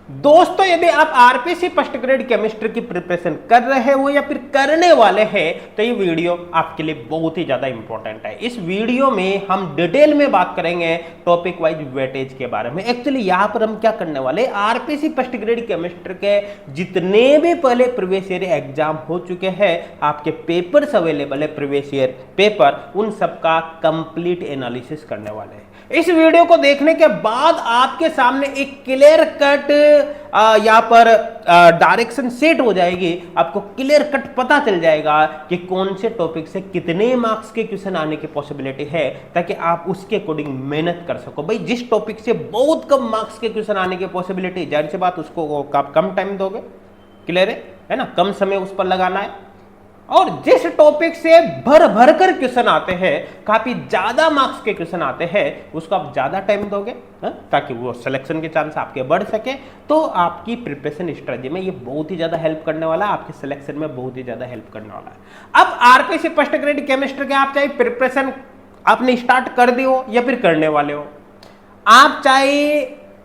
दोस्तों यदि आप आरपीसी फर्स्ट ग्रेड केमिस्ट्री की प्रिपरेशन कर रहे हो या फिर करने वाले हैं तो ये वीडियो आपके लिए बहुत ही ज्यादा इंपॉर्टेंट है। इस वीडियो में हम डिटेल में बात करेंगे टॉपिक वाइज वेटेज के बारे में। एक्चुअली यहां पर हम क्या करने वाले, आरपीसी फर्स्ट ग्रेड केमिस्ट्री के जितने भी पहले प्रीवियस ईयर एग्जाम हो चुके हैं, आपके पेपर्स अवेलेबल है प्रीवियस ईयर पेपर, उन सबका कंप्लीट एनालिसिस करने वाले हैं। इस वीडियो को देखने के बाद आपके सामने एक क्लियर कट यहां पर डायरेक्शन सेट हो जाएगी। आपको क्लियर कट पता चल जाएगा कि कौन से टॉपिक से कितने मार्क्स के क्वेश्चन आने की पॉसिबिलिटी है, ताकि आप उसके अकॉर्डिंग मेहनत कर सको। भाई जिस टॉपिक से बहुत कम मार्क्स के क्वेश्चन आने की पॉसिबिलिटी, जाहिर सी बात उसको आप कम टाइम दोगे, क्लियर है ना, कम समय उस पर लगाना है। और जिस टॉपिक से भर भर कर क्वेश्चन आते हैं, काफी ज्यादा मार्क्स के क्वेश्चन आते हैं, उसको आप ज्यादा टाइम दोगे ताकि वो सिलेक्शन के चांस आपके बढ़ सके, तो आपकी प्रिपरेशन स्ट्रेटजी में ये बहुत ही ज्यादा हेल्प करने वाला है, आपके सिलेक्शन में बहुत ही ज्यादा हेल्प करने वाला है। अब आरपीसी फर्स्ट ग्रेड केमिस्ट्री के आप चाहे प्रिपरेशन आपने स्टार्ट कर दी हो या फिर करने वाले हो, आप चाहे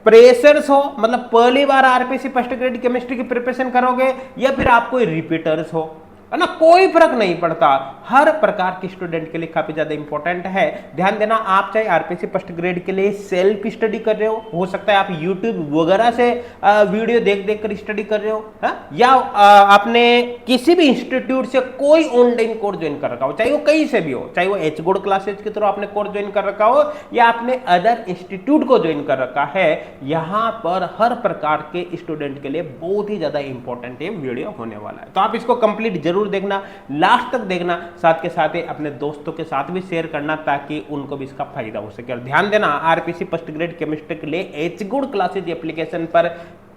प्रेशर्स हो, मतलब पहली बार आरपीसी फर्स्ट ग्रेड केमिस्ट्री की प्रिपरेशन करोगे, या फिर आप कोई रिपीटर्स हो, है ना, कोई फर्क नहीं पड़ता। हर प्रकार के स्टूडेंट के लिए काफी ज्यादा इंपॉर्टेंट है। ध्यान देना, आप चाहे आरपीसी फर्स्ट ग्रेड के लिए सेल्फ स्टडी कर रहे हो सकता है आप यूट्यूब वगैरह से वीडियो देख देख कर स्टडी कर रहे हो, या आपने किसी भी इंस्टीट्यूट से कोई ऑनलाइन कोर्स ज्वाइन कर रखा हो, चाहे वो कहीं से भी हो, चाहे वो एच गुड क्लासेज के थ्रू आपने कोर्स ज्वाइन कर रखा हो या आपने अदर इंस्टीट्यूट को ज्वाइन कर रखा है, यहां पर हर प्रकार के स्टूडेंट के लिए बहुत ही ज्यादा इंपॉर्टेंट ये वीडियो होने वाला है। तो आप इसको कंप्लीट जरूर देखना, लास्ट तक देखना, साथ के साथ ही अपने दोस्तों के साथ भी शेयर करना ताकि उनको भी इसका फायदा हो सके। और ध्यान देना, आरपीसी फर्स्ट ग्रेड केमिस्ट्री के लिए एच गुड क्लासेज एप्लीकेशन पर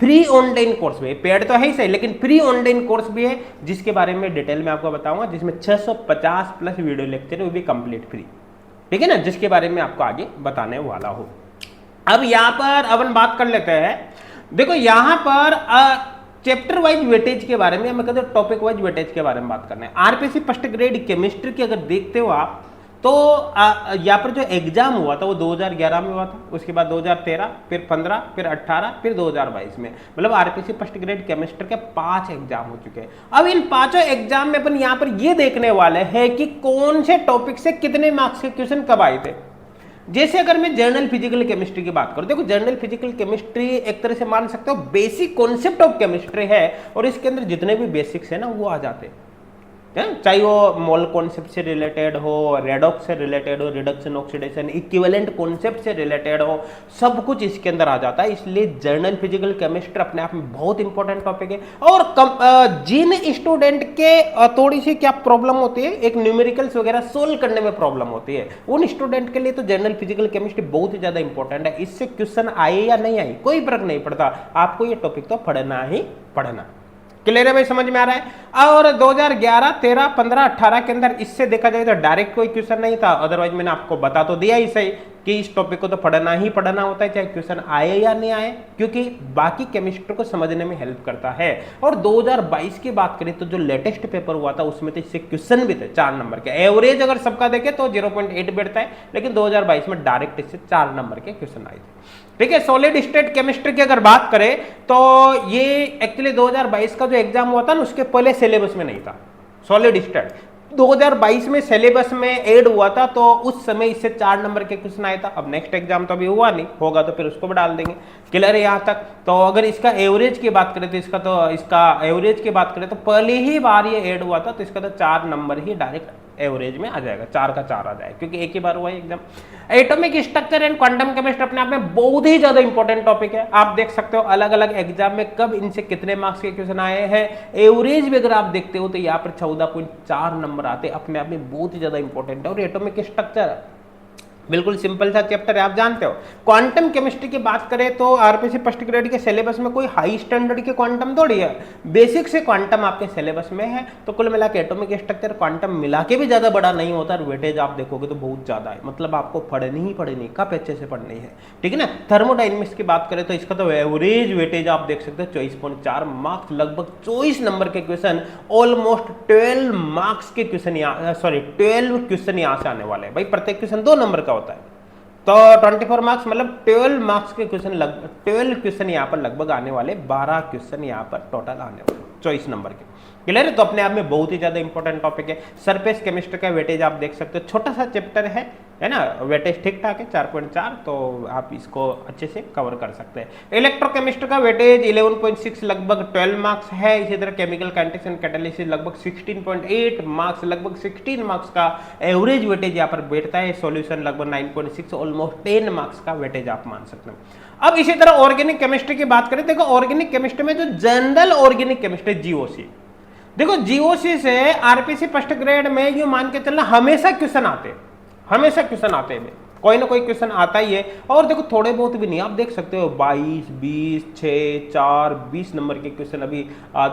फ्री ऑनलाइन कोर्स भी है, पेड तो है ही सही लेकिन फ्री ऑनलाइन कोर्स भी है, जिसके बारे में डिटेल में आपको बताऊंगा, जिसमें 650 प्लस वीडियो लेक्चर है, वो भी कंप्लीट फ्री, ठीक है ना, जिसके बारे में आपको आगे बताने वाला हूं। अब यहां पर अपन बात कर लेते हैं। देखो यहां पर चैप्टर वाइज वेटेज के बारे में, मैं कहते हैं टॉपिक वाइज वेटेज के बारे में बात करना है। आरपीसी फर्स्ट ग्रेड केमिस्ट्री की अगर देखते हो आप, तो यहाँ पर जो एग्जाम हुआ था वो 2011 में हुआ था, उसके बाद 2013, फिर 15, फिर 18, फिर 2022 में, मतलब आरपीसी फर्स्ट ग्रेड केमिस्ट्री के 5 एग्जाम हो चुके हैं। अब इन 5 एग्जाम में अपन यहाँ पर ये देखने वाले हैं कि कौन से टॉपिक से कितने मार्क्स के क्वेश्चन कब आए थे। जैसे अगर मैं जनरल फिजिकल केमिस्ट्री की बात करूं, देखो जनरल फिजिकल केमिस्ट्री एक तरह से मान सकते हो बेसिक कॉन्सेप्ट ऑफ केमिस्ट्री है, और इसके अंदर जितने भी बेसिक्स है ना वो आ जाते हैं, चाहे वो मोल कॉन्सेप्ट से रिलेटेड हो, रेडॉक्स से रिलेटेड हो, रिडक्शन ऑक्सीडेशन इक्विवेलेंट कॉन्सेप्ट से रिलेटेड हो, सब कुछ इसके अंदर आ जाता है। इसलिए जर्नल फिजिकल केमिस्ट्री अपने आप में बहुत इंपॉर्टेंट टॉपिक है। और जिन स्टूडेंट के थोड़ी सी क्या प्रॉब्लम होती है, एक न्यूमेरिकल्स वगैरह सोल्व करने में प्रॉब्लम होती है, उन स्टूडेंट के लिए तो जर्नल फिजिकल केमिस्ट्री बहुत ही ज्यादा इंपॉर्टेंट है। इससे क्वेश्चन आए या नहीं आए कोई फर्क नहीं पड़ता, आपको ये टॉपिक तो पढ़ना ही पढ़ना। क्लियर है भाई, समझ में आ रहा है। और 2011, 13, 15, 18 के अंदर इससे देखा जाए तो डायरेक्ट कोई क्वेश्चन नहीं था, अदरवाइज मैंने आपको बता तो दिया ही सही कि इस टॉपिक को तो पढ़ना ही पढ़ना होता है, चाहे क्वेश्चन आए या नहीं आए, क्योंकि बाकी केमिस्ट्री को समझने में हेल्प करता है। और 2022 की बात करें तो जो लेटेस्ट पेपर हुआ था उसमें तो इससे क्वेश्चन भी थे 4 नंबर के। एवरेज अगर सबका देखे तो 0.8 बैठता है, लेकिन 2022 में डायरेक्ट इससे 4 नंबर के क्वेश्चन आए थे, ठीक है। सॉलिड स्टेट केमिस्ट्री की अगर बात करें तो ये एक्चुअली 2022 का जो एग्जाम हुआ था ना उसके पहले सिलेबस में नहीं था। सॉलिड स्टेट 2022 में सिलेबस में ऐड हुआ था, तो उस समय इससे 4 नंबर के क्वेश्चन आया था। अब नेक्स्ट एग्जाम तो अभी हुआ नहीं, होगा तो फिर उसको भी डाल देंगे। क्लियर है यहाँ तक। तो अगर इसका एवरेज की बात करें तो इसका एवरेज की बात करें तो पहली ही बार ये ऐड हुआ था, तो इसका तो 4 नंबर ही डायरेक्ट एवरेज में आ जाएगा, 4 का 4 आ जाएगा, क्योंकि एक ही बार हुआ है exam. Atomic structure and quantum chemistry अपने आप में बहुत ही ज्यादा इंपॉर्टेंट टॉपिक है। आप देख सकते हो अलग अलग एग्जाम में कब इनसे कितने मार्क्स के क्वेश्चन आए हैं। एवरेज भी अगर आप देखते हो तो यहाँ पर 14.4 नंबर आते, अपने आप में बहुत ही ज्यादा इंपॉर्टेंट है। और एटॉमिक स्ट्रक्चर बिल्कुल सिंपल सा चैप्टर है, आप जानते हो। क्वांटम केमिस्ट्री की बात करें तो आरपीसी फर्स्ट ग्रेड के सिलेबस में कोई हाई स्टैंडर्ड के क्वांटम थोड़ी है, बेसिक से क्वांटम आपके सिलेबस में है। तो कुल मिला के एटॉमिक स्ट्रक्चर क्वांटम मिला के भी ज्यादा बड़ा नहीं होता, और वेटेज आप देखोगे तो बहुत ज्यादा है, मतलब आपको पढ़नी ही पढ़नी, काफी अच्छे से पढ़नी है, ठीक है ना। थर्मोडाइनमिक्स की बात करें तो इसका तो एवरेज वेटेज आप देख सकते हो 24.4 मार्क्स, लगभग 24 नंबर के क्वेश्चन, ऑलमोस्ट 12 मार्क्स के क्वेश्चन, 12 क्वेश्चन यहां से आने वाले हैं भाई। प्रत्येक क्वेश्चन 2 नंबर का होता है, तो 24 मार्क्स मतलब 12 मार्क्स के क्वेश्चन, 12 क्वेश्चन यहाँ पर लगभग आने वाले, 12 क्वेश्चन यहाँ पर टोटल आने वाले 24 नंबर के। क्लियर है? तो अपने आप में बहुत ही ज्यादा इंपॉर्टेंट टॉपिक है। सरफेस केमिस्ट्री का वेटेज आप देख सकते हो, छोटा सा चैप्टर है ना, वेटेज ठीक ठाक है 4.4, तो आप इसको अच्छे से कवर कर सकते हैं। इलेक्ट्रोकेमिस्ट्री का वेटेज 11.6 लगभग 12 मार्क्स है। इसी तरह केमिकल काइनेटिक्स एंड कैटालिसिस लगभग 16.8 मार्क्स, लगभग 16 मार्क्स का एवरेज वेटेज यहाँ पर बैठता है। सॉल्यूशन लगभग 9.6, ऑलमोस्ट 10 मार्क्स का वेटेज आप मान सकते हैं। अब इसी तरह ऑर्गेनिक केमिस्ट्री की बात करें, देखो ऑर्गेनिक केमिस्ट्री में जो जनरल ऑर्गेनिक केमिस्ट्री जीओसी, देखो जीओसी से आरपीसी फर्स्ट ग्रेड में ये मान के चलना हमेशा क्वेश्चन आते हैं, हमेशा क्वेश्चन आते हैं, कोई ना कोई क्वेश्चन आता ही है। और देखो थोड़े बहुत भी नहीं, आप देख सकते हो 22, 20, 6, 4, 20 नंबर के क्वेश्चन अभी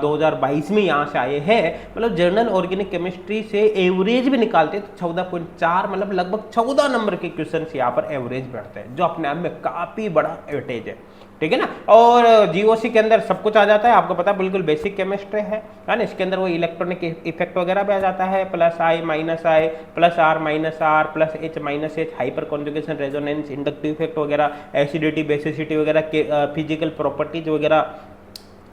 2022 में यहाँ से आए हैं। मतलब जनरल ऑर्गेनिक केमिस्ट्री से एवरेज भी निकालते हैं तो 14.4, मतलब लगभग 14 नंबर के क्वेश्चन यहाँ पर एवरेज बैठते हैं, जो अपने आप में काफी बड़ा वेटेज है, ठीक है ना। और जीओसी के अंदर सब कुछ आ जाता है, आपको पता है बिल्कुल बेसिक केमिस्ट्री है ना। इसके अंदर वो इलेक्ट्रॉनिक इफेक्ट वगैरह भी आ जाता है, plus I minus I plus R minus R plus H minus H, hyperconjugation, resonance, inductive effect वगैरह, एसिडिटी बेसिसिटी वगैरह, फिजिकल प्रॉपर्टीज वगैरह,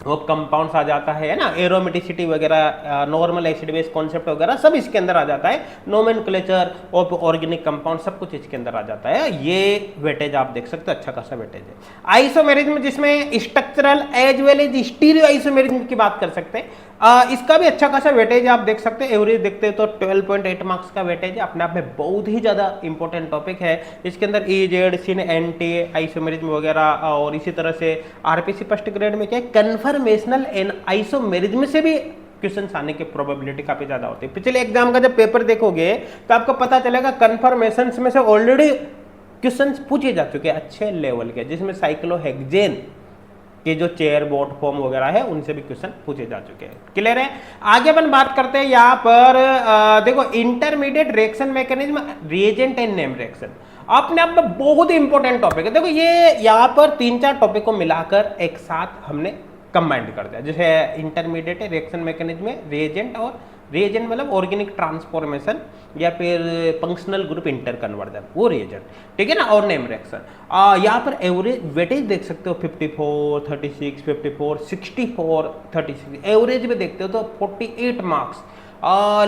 वो कंपाउंड्स आ जाता है ना, एरोमेटिसिटी वगैरह, नॉर्मल एसिड बेस कॉन्सेप्ट वगैरह सब इसके अंदर आ जाता है। नोमेनक्लेचर और ऑर्गेनिक कंपाउंड सब कुछ इसके अंदर आ जाता है। ये वेटेज आप देख सकते हो, अच्छा खासा वेटेज है। आइसोमेरिज्म, जिसमें structural as well as stereoisomerism की बात कर सकते हैं, इसका भी अच्छा खासा वेटेज आप देख सकते हैं। एवरेज देखते हैं तो 12.8 मार्क्स का वेटेज है, अपने आप में बहुत ही ज्यादा इंपॉर्टेंट टॉपिक है। इसके अंदर EZ, सिन, एंटी आइसोमेरिज्म वगैरह, और इसी तरह से आरपीसी फर्स्ट ग्रेड में क्या है, कन्फर्मेशनल एंड आइसोमेरिज्म से भी क्वेश्चन आने की प्रोबेबिलिटी काफी ज्यादा होती है। पिछले एग्जाम का जब पेपर देखोगे तो आपको पता चलेगा कन्फर्मेशन में से ऑलरेडी क्वेश्चन पूछे जा चुके हैं अच्छे लेवल के, जिसमें साइक्लोहेक्सेन के जो चेयर बोर्ड फॉर्म वगैरह है उनसे भी क्वेश्चन पूछे जा चुके हैं। क्लियर है? आगे अपन बात करते हैं यहाँ पर, देखो intermediate reaction mechanism, reagent and name reaction अपने आप में बहुत ही इंपॉर्टेंट टॉपिक है। देखो ये यहाँ पर 3-4 टॉपिक को मिलाकर एक साथ हमने कंबाइंड कर दिया। जैसे इंटरमीडिएट रिएक्शन मैकेनिज्म में रिएजेंट, और रिएजेंट मतलब ऑर्गेनिक ट्रांसफॉर्मेशन या फिर फंक्शनल ग्रुप इंटर कन्वर्जन, वो रिएजेंट, ठीक है ना। और नेम रिएक्शन, यहाँ पर एवरेज वेटेज देख सकते हो 54, 36, 54, 64, 36, एवरेज में देखते हो तो 48 मार्क्स,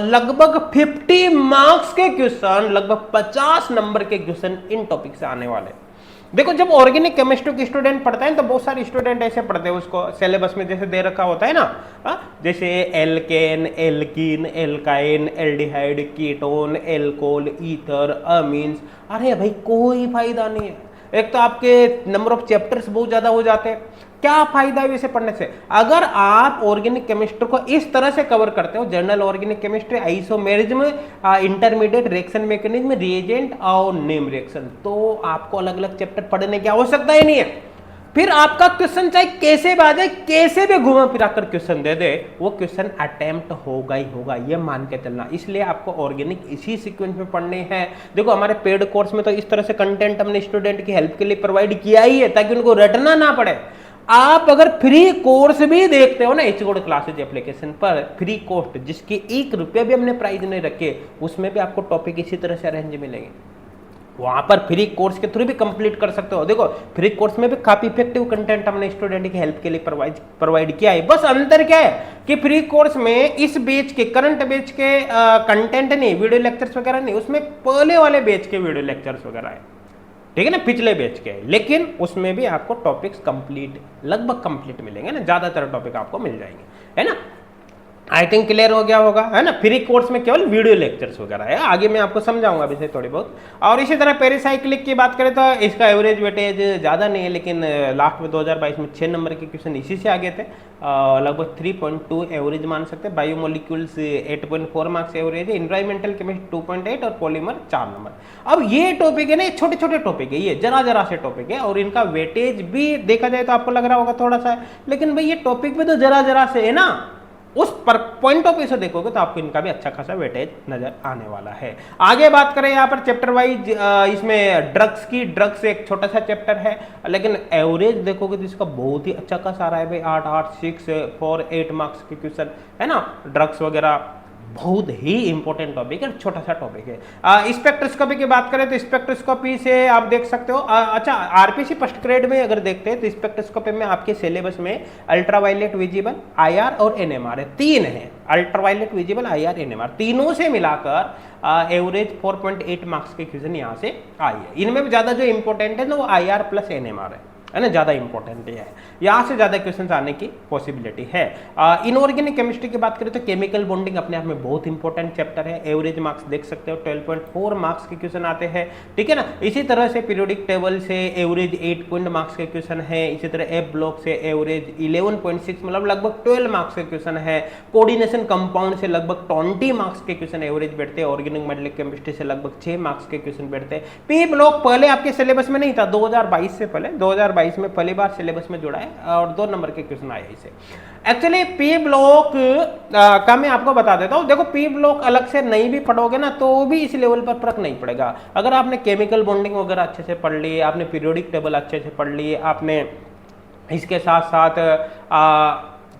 लगभग 50 मार्क्स के क्वेश्चन, लगभग 50 नंबर के क्वेश्चन इन टॉपिक से आने वाले। देखो जब ऑर्गेनिक केमिस्ट्री के स्टूडेंट पढ़ता है तो बहुत सारे स्टूडेंट ऐसे पढ़ते हैं, उसको सिलेबस में जैसे दे रखा होता है ना, जैसे alkane, alkene, alkyne, aldehyde, ketone, alcohol, ether, amines. अरे भाई कोई फायदा नहीं है, एक तो आपके नंबर ऑफ चैप्टर्स बहुत ज्यादा हो जाते हैं, क्या फायदा है इसे पढ़ने से। अगर आप ऑर्गेनिक केमिस्ट्री को इस तरह से कवर करते हो, general organic chemistry, isomerism, intermediate reaction mechanism, reagent और नेम रिएक्शन, तो आपको अलग अलग चैप्टर पढ़ने की आवश्यकता ही नहीं है। फिर आपका क्वेश्चन चाहे कैसे भी आ जाए, कैसे भी घुमा फिरा कर क्वेश्चन दे दे, वो क्वेश्चन अटेम्प्ट होगा ही होगा, ये मान के चलना। इसलिए आपको ऑर्गेनिक इसी सीक्वेंस में पढ़ने हैं। देखो हमारे पेड कोर्स में तो इस तरह से कंटेंट हमने स्टूडेंट की हेल्प के लिए प्रोवाइड किया ही है, ताकि उनको रटना ना पड़े। आप अगर फ्री कोर्स भी देखते हो ना HGOD क्लासेज एप्लीकेशन पर, फ्री कोर्स जिसके 1 रुपया भी हमने प्राइस नहीं रखे, उसमें भी आपको टॉपिक इसी तरह से अरेंज मिलेंगे। वहां पर फ्री कोर्स के थ्रू भी कंप्लीट कर सकते हो। देखो फ्री कोर्स में भी काफी इफेक्टिव कंटेंट हमने स्टूडेंट की हेल्प के लिए प्रोवाइड किया है। बस अंतर क्या है कि फ्री कोर्स में इस बैच के, करंट बैच के कंटेंट नहीं, वीडियो लेक्चर्स वगैरह नहीं, उसमें पहले वाले बैच के वीडियो लेक्चर्स वगैरह है, ठीक है ना, पिछले बैच के, लेकिन उसमें भी आपको टॉपिक्स कंप्लीट, लगभग कंप्लीट मिलेंगे ना, ज्यादातर टॉपिक आपको मिल जाएंगे, है ना। आई थिंक क्लियर हो गया होगा, है ना। फ्री कोर्स में केवल वीडियो लेक्चर्स वगैरह है, आगे मैं आपको समझाऊंगा अभी से थोड़ी बहुत। और इसी तरह पेरिसाइक्लिक की बात करें तो इसका एवरेज वेटेज ज़्यादा नहीं है, लेकिन लास्ट में 2022 में 6 नंबर के क्वेश्चन इसी से आ गए थे, लगभग 3.2 एवरेज मान सकते हैं। बायोमोलिक्यूल्स 8.4 मार्क्स एवरेज है, इन्वायरमेंटल केमिस्ट्री 2.8 और पॉलीमर 4 नंबर। अब ये टॉपिक है ना, छोटे छोटे टॉपिक है, ये जरा से टॉपिक है, और इनका वेटेज भी देखा जाए तो आपको लग रहा होगा थोड़ा सा, लेकिन भाई ये टॉपिक भी तो जरा से है ना, उस पर पॉइंट ऑफ व्यू से देखोगे तो आपको इनका भी अच्छा खासा वेटेज नजर आने वाला है। आगे बात करें यहाँ पर चैप्टर वाइज, इसमें ड्रग्स की, ड्रग्स एक छोटा सा चैप्टर है, लेकिन एवरेज देखोगे तो इसका बहुत ही अच्छा खासा आ रहा है भाई, 8, 6, 4, 8 मार्क्स के क्वेश्चन, है ना। ड्रग्स वगैरह बहुत ही इंपॉर्टेंट टॉपिक है, छोटा सा टॉपिक है। स्पेक्ट्रोस्कोपी की बात करें तो स्पेक्ट्रोस्कोपी से आप देख सकते हो। अच्छा, आरपीसी फर्स्ट ग्रेड में अगर देखते हैं तो स्पेक्ट्रोस्कोपी में आपके सिलेबस में अल्ट्रावायलेट विजिबल, आईआर और एनएमआर है, 3 है। अल्ट्रावायलेट विजिबल, आईआर, एनएमआर, तीनों से मिलाकर एवरेज 4.8 मार्क्स के क्वेश्चन यहाँ से आई है। इनमें ज्यादा जो इंपॉर्टेंट है ना वो आईआर प्लस एनएमआर है ना, ज्यादा इंपॉर्टेंट है, यहाँ से ज्यादा क्वेश्चन आने की पॉसिबिलिटी है। इनऑर्गेनिक केमिस्ट्री की बात करें तो केमिकल बॉन्डिंग अपने आप में बहुत इंपॉर्टेंट चैप्टर है। एवरेज मार्क्स देख सकते हो 12.4 मार्क्स के क्वेश्चन आते हैं, ठीक है ना। इसी तरह से पीरियोडिक टेबल से एवरेज 8 पॉइंट मार्क्स के क्वेश्चन है। इसी तरह एफ ब्लॉक से एवरेज 11.6 मतलब लगभग 12 मार्क्स के क्वेश्चन है। कोऑर्डिनेशन कंपाउंड से लगभग 20 मार्क्स के क्वेश्चन एवरेज बैठते हैं। ऑर्गेनिक मेटेलिक केमिस्ट्री से लगभग 6 मार्क्स के क्वेश्चन बैठते हैं। पी ब्लॉक पहले आपके सिलेबस में नहीं था, 2022 से पहले 2022 में पहली बार सिलेबस में जुड़ा है और 2 नंबर के क्वेश्चन आए इसे। एक्चुअली पी ब्लॉक का मैं आपको बता देता हूं। देखो, पी ब्लॉक अलग से नहीं भी पढ़ोगे ना तो भी इस लेवल पर फर्क नहीं पड़ेगा। अगर आपने केमिकल बॉन्डिंग वगैरह अच्छे से पढ़ ली, आपने पीरियोडिक टेबल अच्छे से पढ़ ली, आपने इसके साथ साथ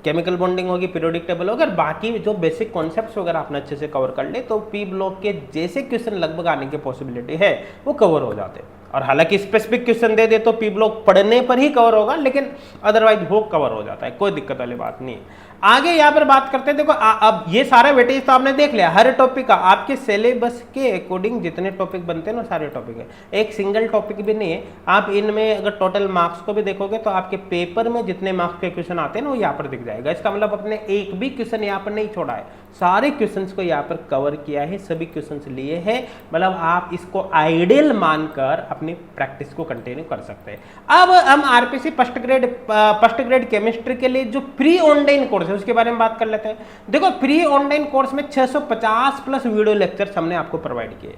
केमिकल बॉन्डिंग होगी, पीरियोडिक टेबल होगा, बाकी जो बेसिक कॉन्सेप्ट्स वगैरह आपने अच्छे से कवर कर ले तो पी ब्लॉक के जैसे क्वेश्चन लगभग आने की पॉसिबिलिटी है वो कवर हो जाते हैं। और हालांकि स्पेसिफिक क्वेश्चन दे दे तो पी ब्लॉक पढ़ने पर ही कवर होगा, लेकिन अदरवाइज वो कवर हो जाता है, कोई दिक्कत वाली बात नहीं है। आगे यहाँ पर बात करते हैं। देखो, अब ये सारा वेटेज तो आपने देख लिया हर टॉपिक का। आपके सिलेबस के अकॉर्डिंग जितने टॉपिक बनते हैं ना सारे टॉपिक है, एक सिंगल टॉपिक भी नहीं है। आप इनमें अगर टोटल मार्क्स को भी देखोगे तो आपके पेपर में जितने मार्क्स के क्वेश्चन आते हैं ना वो यहाँ पर दिख जाएगा। इसका मतलब अपने एक भी क्वेश्चन यहाँ पर नहीं छोड़ा है, सारे क्वेश्चंस को यहाँ पर कवर किया है, सभी क्वेश्चंस लिए हैं। मतलब आप इसको आइडियल मानकर अपनी प्रैक्टिस को कंटिन्यू कर सकते हैं। अब हम आरपीसी फर्स्ट ग्रेड केमिस्ट्री के लिए जो प्री ऑनलाइन कोर्स है उसके बारे में बात कर लेते हैं। देखो, प्री ऑनलाइन कोर्स में 650 प्लस वीडियो लेक्चर्स हमने आपको प्रोवाइड किए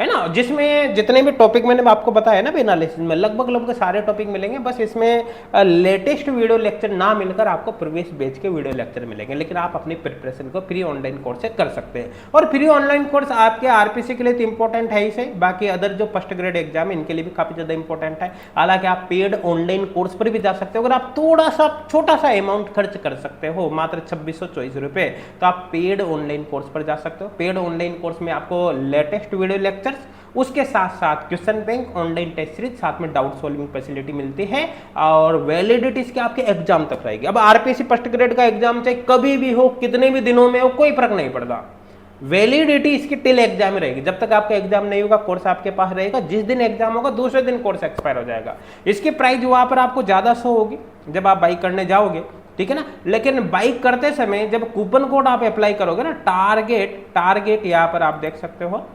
है ना, जिसमें जितने भी टॉपिक मैंने आपको बताया ना एनालिसिस में लगभग सारे टॉपिक मिलेंगे। बस इसमें लेटेस्ट वीडियो लेक्चर ना मिलकर आपको प्रीवियस बैच के वीडियो लेक्चर मिलेंगे, लेकिन आप अपनी प्रिपरेशन को फ्री ऑनलाइन कोर्स से कर सकते हैं। और फ्री ऑनलाइन कोर्स आपके आरपीसी के लिए तो इंपॉर्टेंट है ही से, बाकी अदर जो फर्स्ट ग्रेड एग्जाम है इनके लिए भी काफी ज्यादा इंपॉर्टेंट है। हालांकि आप पेड ऑनलाइन कोर्स पर भी जा सकते हो। अगर आप थोड़ा सा छोटा सा अमाउंट खर्च कर सकते हो, मात्र 2624 रुपए, तो आप पेड ऑनलाइन कोर्स पर जा सकते हो। पेड ऑनलाइन कोर्स में आपको लेटेस्ट वीडियो लेक्चर, उसके साथ साथ question bank, online test series, साथ में डाउट सॉल्विंग फैसिलिटी मिलती है और वैलिडिटी इसके आपके एग्जाम तक रहेगी। अब आरपीसी फर्स्ट ग्रेड का एग्जाम चाहे कभी भी हो, कितने भी दिनों में हो, कोई फर्क नहीं पड़ता, वैलिडिटी इसकी टिल एग्जाम रहेगी। जब तक आपका एग्जाम नहीं होगा कोर्स आपके पास रहेगा। जिस दिन एग्जाम होगा दूसरे दिन कोर्स एक्सपायर हो जाएगा। इसकी प्राइस वहां पर आपको ज्यादा शो होगी जब आप बाई करने जाओगे, ठीक है ना। लेकिन बाई करते समय जब कूपन कोड आप अप्लाई करोगे ना, टारगेट यहाँ पर आप देख सकते हो,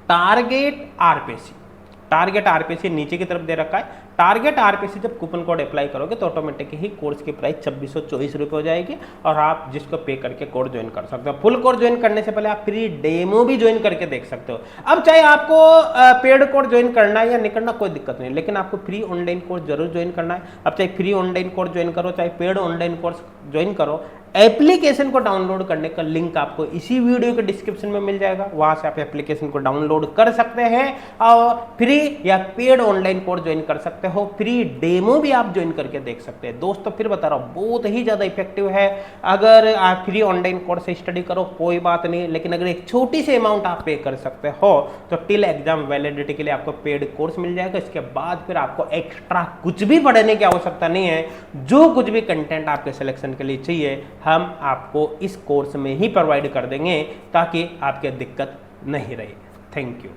टारगेट आरपीसी नीचे की तरफ दे रखा है। टारगेट आरपीसी जब कूपन कोड अप्लाई करोगे तो ऑटोमेटिक ही कोर्स की प्राइस 2624 रुपये हो जाएगी और आप जिसको पे करके कोर्स ज्वाइन कर सकते हो। फुल कोर्स ज्वाइन करने से पहले आप फ्री डेमो भी ज्वाइन करके देख सकते हो। अब चाहे आपको पेड कोर्स ज्वाइन करना है या नहीं करना कोई दिक्कत नहीं, लेकिन आपको फ्री ऑनलाइन कोर्स जरूर ज्वाइन करना है। अब चाहे फ्री ऑनलाइन कोर्स ज्वाइन करो चाहे पेड ऑनलाइन कोर्स ज्वाइन करो, एप्लीकेशन को डाउनलोड करने का लिंक आपको इसी वीडियो के डिस्क्रिप्शन में मिल जाएगा। वहां से आप एप्लीकेशन को डाउनलोड कर सकते हैं और फ्री या पेड ऑनलाइन कोर्स ज्वाइन कर सकते हो। फ्री डेमो भी आप ज्वाइन करके देख सकते हैं। दोस्तों फिर बता रहा हूं, बहुत ही ज्यादा इफेक्टिव है। अगर आप फ्री ऑनलाइन कोर्स से स्टडी करो कोई बात नहीं, लेकिन अगर एक छोटी सी अमाउंट आप पे कर सकते हो तो टिल एग्जाम वैलिडिटी के लिए आपको पेड कोर्स मिल जाएगा। इसके बाद फिर आपको एक्स्ट्रा कुछ भी पढ़ने की आवश्यकता नहीं है। जो कुछ भी कंटेंट आपके सिलेक्शन के लिए चाहिए हम आपको इस कोर्स में ही प्रोवाइड कर देंगे ताकि आपके दिक्कत नहीं रहे। Thank you.